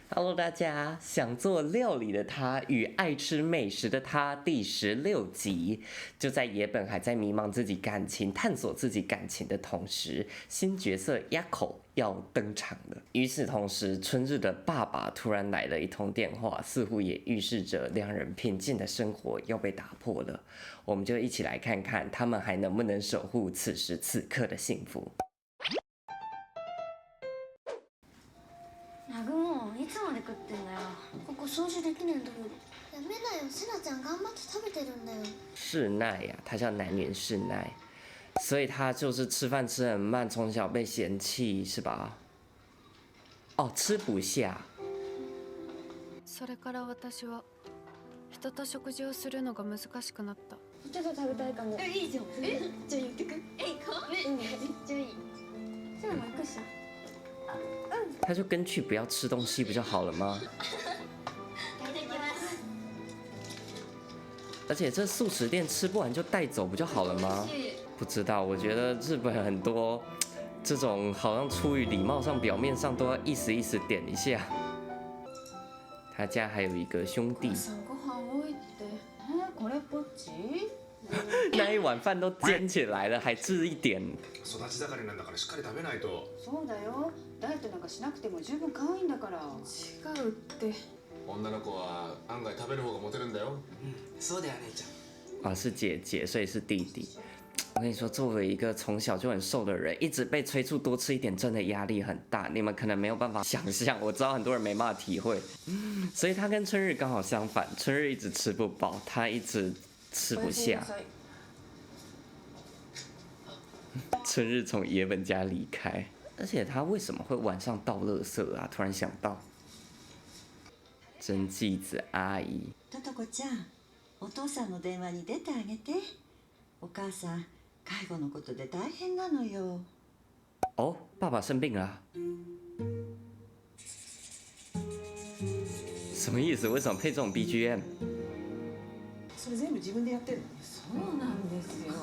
Hello，大家！想做料理的他与爱吃美食的他第16集，就在野本还在迷茫自己感情、探索自己感情的同时，新角色鸭口要登场了。与此同时，春日的爸爸突然来了一通电话，似乎也预示着两人平静的生活要被打破了。我们就一起来看看他们还能不能守护此时此刻的幸福。ラグモンいつまで食ってんだよ。ここ掃除できねえんだけど。ダメだよ、セナちゃん頑張って食べてるんだよ。世奈呀，他叫南原世奈，所以他就是吃饭吃很慢，从小被嫌弃是吧？哦，吃不下。それから私は人と食事をするのが難しくなった。ポテト食べたいかも。いいじゃん。じゃあ行ってく。行こう。ね、めっちゃいい。セナも行くし。他就跟去不要吃东西不就好了吗？而且这素食店吃不完就带走不就好了吗？不知道，我觉得日本很多这种好像出于礼貌上表面上都要意思意思点一下。他家还有一个兄弟，那一碗饭都煎起来了，还吃一点。育ち盛りなんだからしっかり食べないと。そうだよ。ダイエットなんかしなくても十分可愛いんだから。違うって。女の子は案外食べる方がモテるんだよ。そうだよ姉ちゃん。啊，是姐姐，所以是弟弟。我跟你说，作为一个从小就很瘦的人，一直被催促多吃一点，真的压力很大。你们可能没有办法想象，我知道很多人没办法体会。所以他跟春日刚好相反，春日一直吃不饱，他一直吃不下。春日从野本家离开，而且他为什么会晚上倒垃圾啊？突然想到，真纪子阿姨。トト子ちゃん、お父さんの電話に出てあげて。お母さん、介護のことで大変なのよ。哦，爸爸生病了啊。什么意思？为什么配这种 BGM？ それ全部自分でやってるの？そうなんですよ。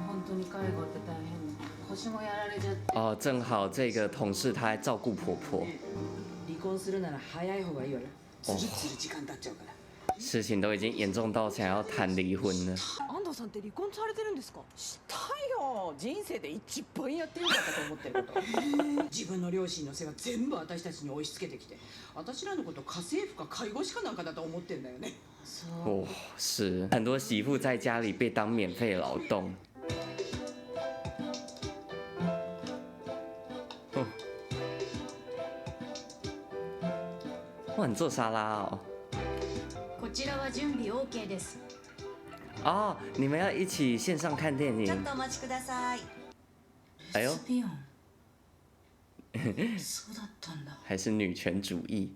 本当に介護って大変。腰もやられちゃって。哦，正好这个同事她还照顾婆婆。離婚するなら早い方がいいわよ。つるつる時間経っちゃうから。事情都已经严重到想要谈离婚了。安藤さんって離婚されてるんですか？したよ。人生で一番やってよかったと思ってること。自分の両親の世話全部私たちに押し付けてきて、私らのこと家政婦か介護士かなんかだと思ってんだよね。哦，是很多媳妇在家里被当免费劳动。哦，哇，你做沙拉哦。こちらは準備 OK です。哦，你们要一起线上看电影。ちょっとお待ちください。哎呦，ピヨン。そうだったんだ。还是女权主义。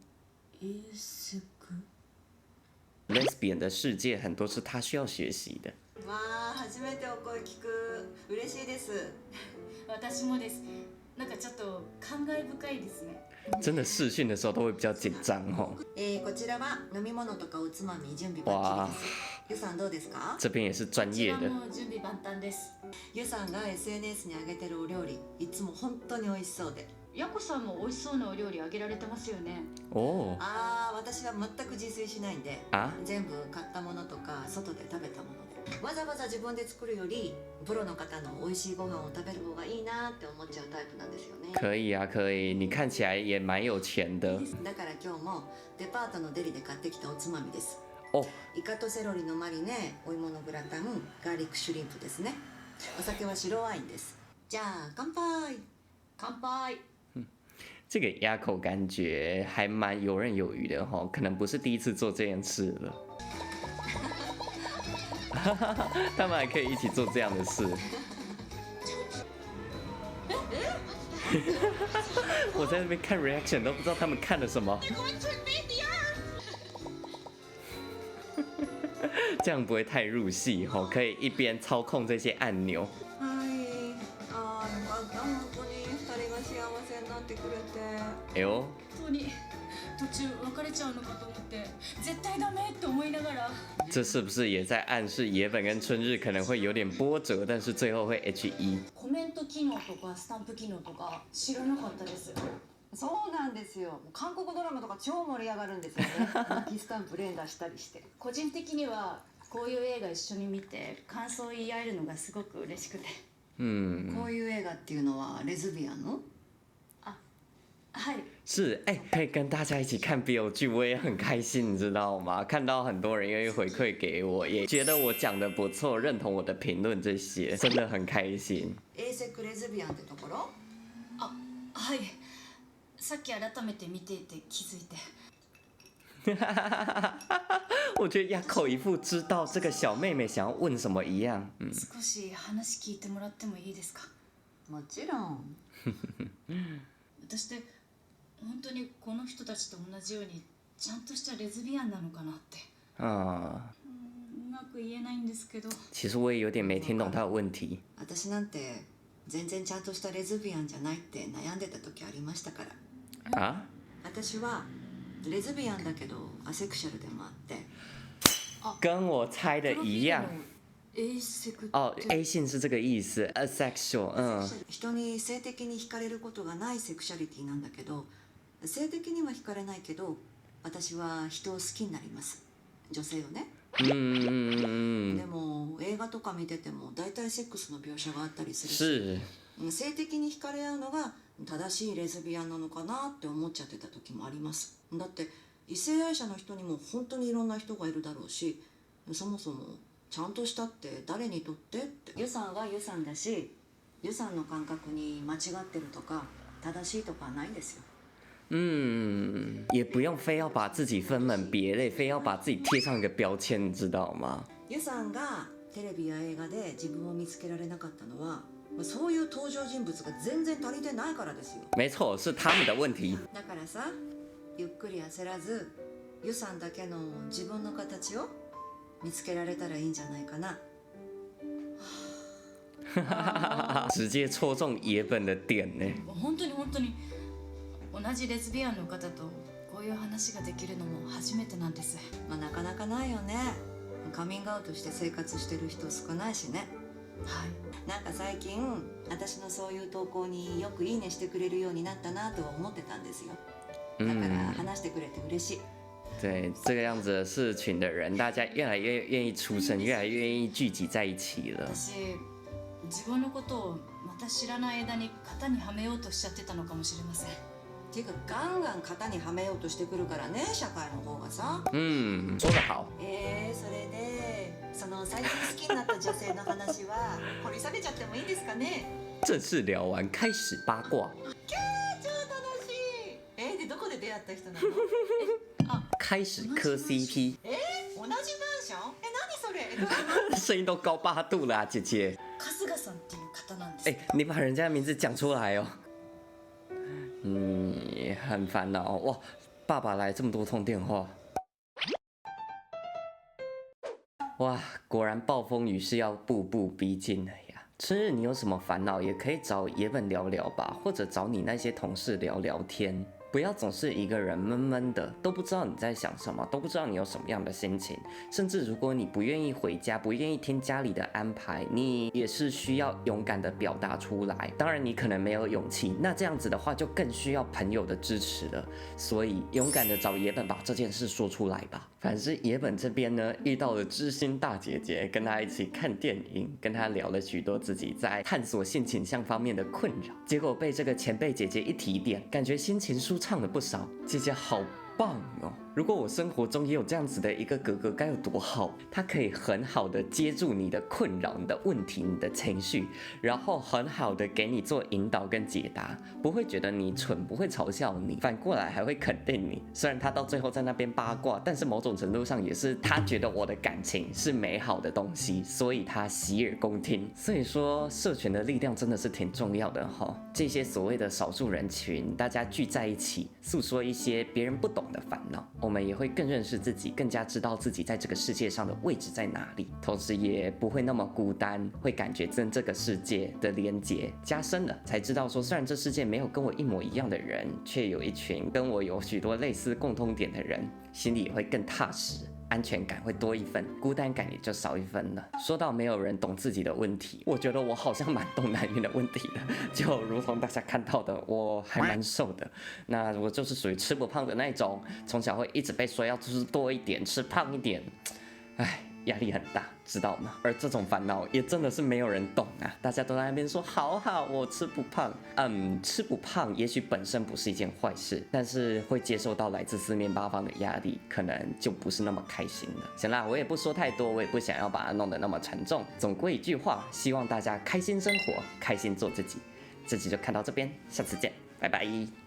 lesbian 的世界很多是他需要学习的。わあ、初めてお声聞く。嬉しいです。私もです。なんかちょっと感慨深いですね。真的视讯的时候都会比较紧张哦。こちらは飲み物とかおつまみ準備バッチリです。ゆさんどうですか？这边也是专业的。もう準備万端です。ゆさんが SNS に上げてるお料理、いつも本当に美味しそうで。ヤコさんも美味しそうなお料理あげられてますよね。哦。ああ、私は全く自炊しないんで、あ？全部買ったものとか外で食べたもので。わざわざ自分で作るよりプロの方の美味しいご飯を食べる方がいいなって思っちゃうタイプなんですよね。可以啊，可以。你看起来也蛮有钱的。だから今日もデパートのデリで買ってきたおつまみです。哦。イカとセロリのマリネ、お芋のグラタン、ガーリックシュリンプですね。お酒は白ワインです。じゃあ乾杯。乾杯。这个鸭口感觉还蛮游刃有余的哈，可能不是第一次做这件事了。他们还可以一起做这样的事。我在那边看 reaction 都不知道他们看了什么。这样不会太入戏哈，可以一边操控这些按钮。哎呦！本当に途中別れちゃうのかと思って絶対ダメって思いながら。这是不是也在暗示野本跟春日可能会有点波折，但是最后会 HE？コメント機能とかスタンプ機能とか知らなかったです。そうなんですよ。韓国ドラマとか超盛り上がるんですよね。泣きスタンプ連打したりして。個人的にはこういう映画一緒に見て感想を言い合えるのがすごく嬉しくて。こういう映画っていうのはレズビアンの？はい。是，可以跟大家一起看 BL 剧，我也很开心，你知道吗？看到很多人愿意回馈给我，也觉得我讲的不错，认同我的评论，这些真的很开心。エーセクレズビアンってところ？はい。さっき改めて見ていて気づいて。我觉得亚口一副知道这个小妹妹想要问什么一样。少し話聞いてもらってもいいですか？もちろん。私って本当にこの人たちと同じようにちゃんとしたレズビアンなのかなって。うまく言えないんですけど。其实我也有点没听懂她的问题。私なんて全然ちゃんとしたレズビアンじゃないって悩んでた時ありましたから。啊？私はレズビアンだけどアセクシャルでもあって。跟我猜的一样。Aセク。A 性是这个意思 ，asexual。人に性的に惹かれることがないセクシャリティなんだけど、性的には惹かれないけど、私は人を好きになります。女性をね。でも映画とか見てても大体セックスの描写があったりするし、性的に惹かれ合うのが正しいレズビアンなのかなって思っちゃってた時もあります。だって異性愛者の人にも本当にいろんな人がいるだろうし、そもそもちゃんとしたって誰にとってって。ユさんはユさんだし、ユさんの感覚に間違ってるとか正しいとかはないんですよ。也不用非要把自己分门别类，非要把自己贴上一个标签，你知道吗？ユさんがテレビや映画で自分を見つけられなかったのは、そういう登場人物が全然足りてないからですよ。没错，是他们的问題。だからさ、ゆっくり焦らず、ユさんだけの自分の形を見つけられたらいいんじゃないかな。直接戳中野本的点呢。本当に本当に同じレズビアンの方とこういう話ができるのも初めてなんです。なかなかないよね。カミングアウトして生活してる人少ないしね。はい。なんか最近私のそういう投稿によくいいねしてくれるようになったなとは思ってたんですよ。だから話してくれて嬉しい。对这个样子的社群的人，大家越来越愿意出声，越来越愿意聚集在一起了。私自分のことをまた知らない間に型にはめようとしちゃってたのかもしれません。ていうかガンガン型にはめようとしてくるからね、社会の方がさ。说得好。それでその最近好きになった女性の話は掘り下げちゃってもいいですかね。正式聊完，开始八卦。超楽しい。でどこで出会った人なの？开始磕 CP。同じマンション？何それ？声音都高8度了啊，姐姐。春日さんっていう方なんです。你把人家的名字讲出来哦。很烦恼哇！爸爸来这么多通电话，哇，果然暴风雨是要步步逼近了呀。春日，你有什么烦恼也可以找野本聊聊吧，或者找你那些同事聊聊天。不要总是一个人闷闷的，都不知道你在想什么，都不知道你有什么样的心情。甚至如果你不愿意回家，不愿意听家里的安排，你也是需要勇敢的表达出来。当然你可能没有勇气，那这样子的话就更需要朋友的支持了。所以勇敢的找野本把这件事说出来吧。反正野本这边呢，遇到了知心大姐姐，跟她一起看电影，跟她聊了许多自己在探索性倾向方面的困扰。结果被这个前辈姐姐一提点，感觉心情舒畅了不少。姐姐好棒哦！如果我生活中也有这样子的一个哥哥，该有多好！他可以很好的接住你的困扰、你的问题、你的情绪，然后很好的给你做引导跟解答，不会觉得你蠢，不会嘲笑你，反过来还会肯定你。虽然他到最后在那边八卦，但是某种程度上也是他觉得我的感情是美好的东西，所以他洗耳恭听。所以说，社群的力量真的是挺重要的哈。这些所谓的少数人群，大家聚在一起，诉说一些别人不懂的烦恼。我们也会更认识自己，更加知道自己在这个世界上的位置在哪里，同时也不会那么孤单，会感觉跟这个世界的连结加深了，才知道说虽然这世界没有跟我一模一样的人，却有一群跟我有许多类似共通点的人，心里也会更踏实，安全感会多一分，孤单感也就少一分了。说到没有人懂自己的问题，我觉得我好像蛮懂男人的问题的，就如同大家看到的，我还蛮瘦的，那我就是属于吃不胖的那种，从小会一直被说要吃多一点，吃胖一点，唉。压力很大，知道吗？而这种烦恼也真的是没有人懂啊！大家都在那边说好好，我吃不胖。吃不胖也许本身不是一件坏事，但是会接受到来自四面八方的压力，可能就不是那么开心了。行啦，我也不说太多，我也不想要把它弄得那么沉重。总归一句话，希望大家开心生活，开心做自己。这集就看到这边，下次见，拜拜。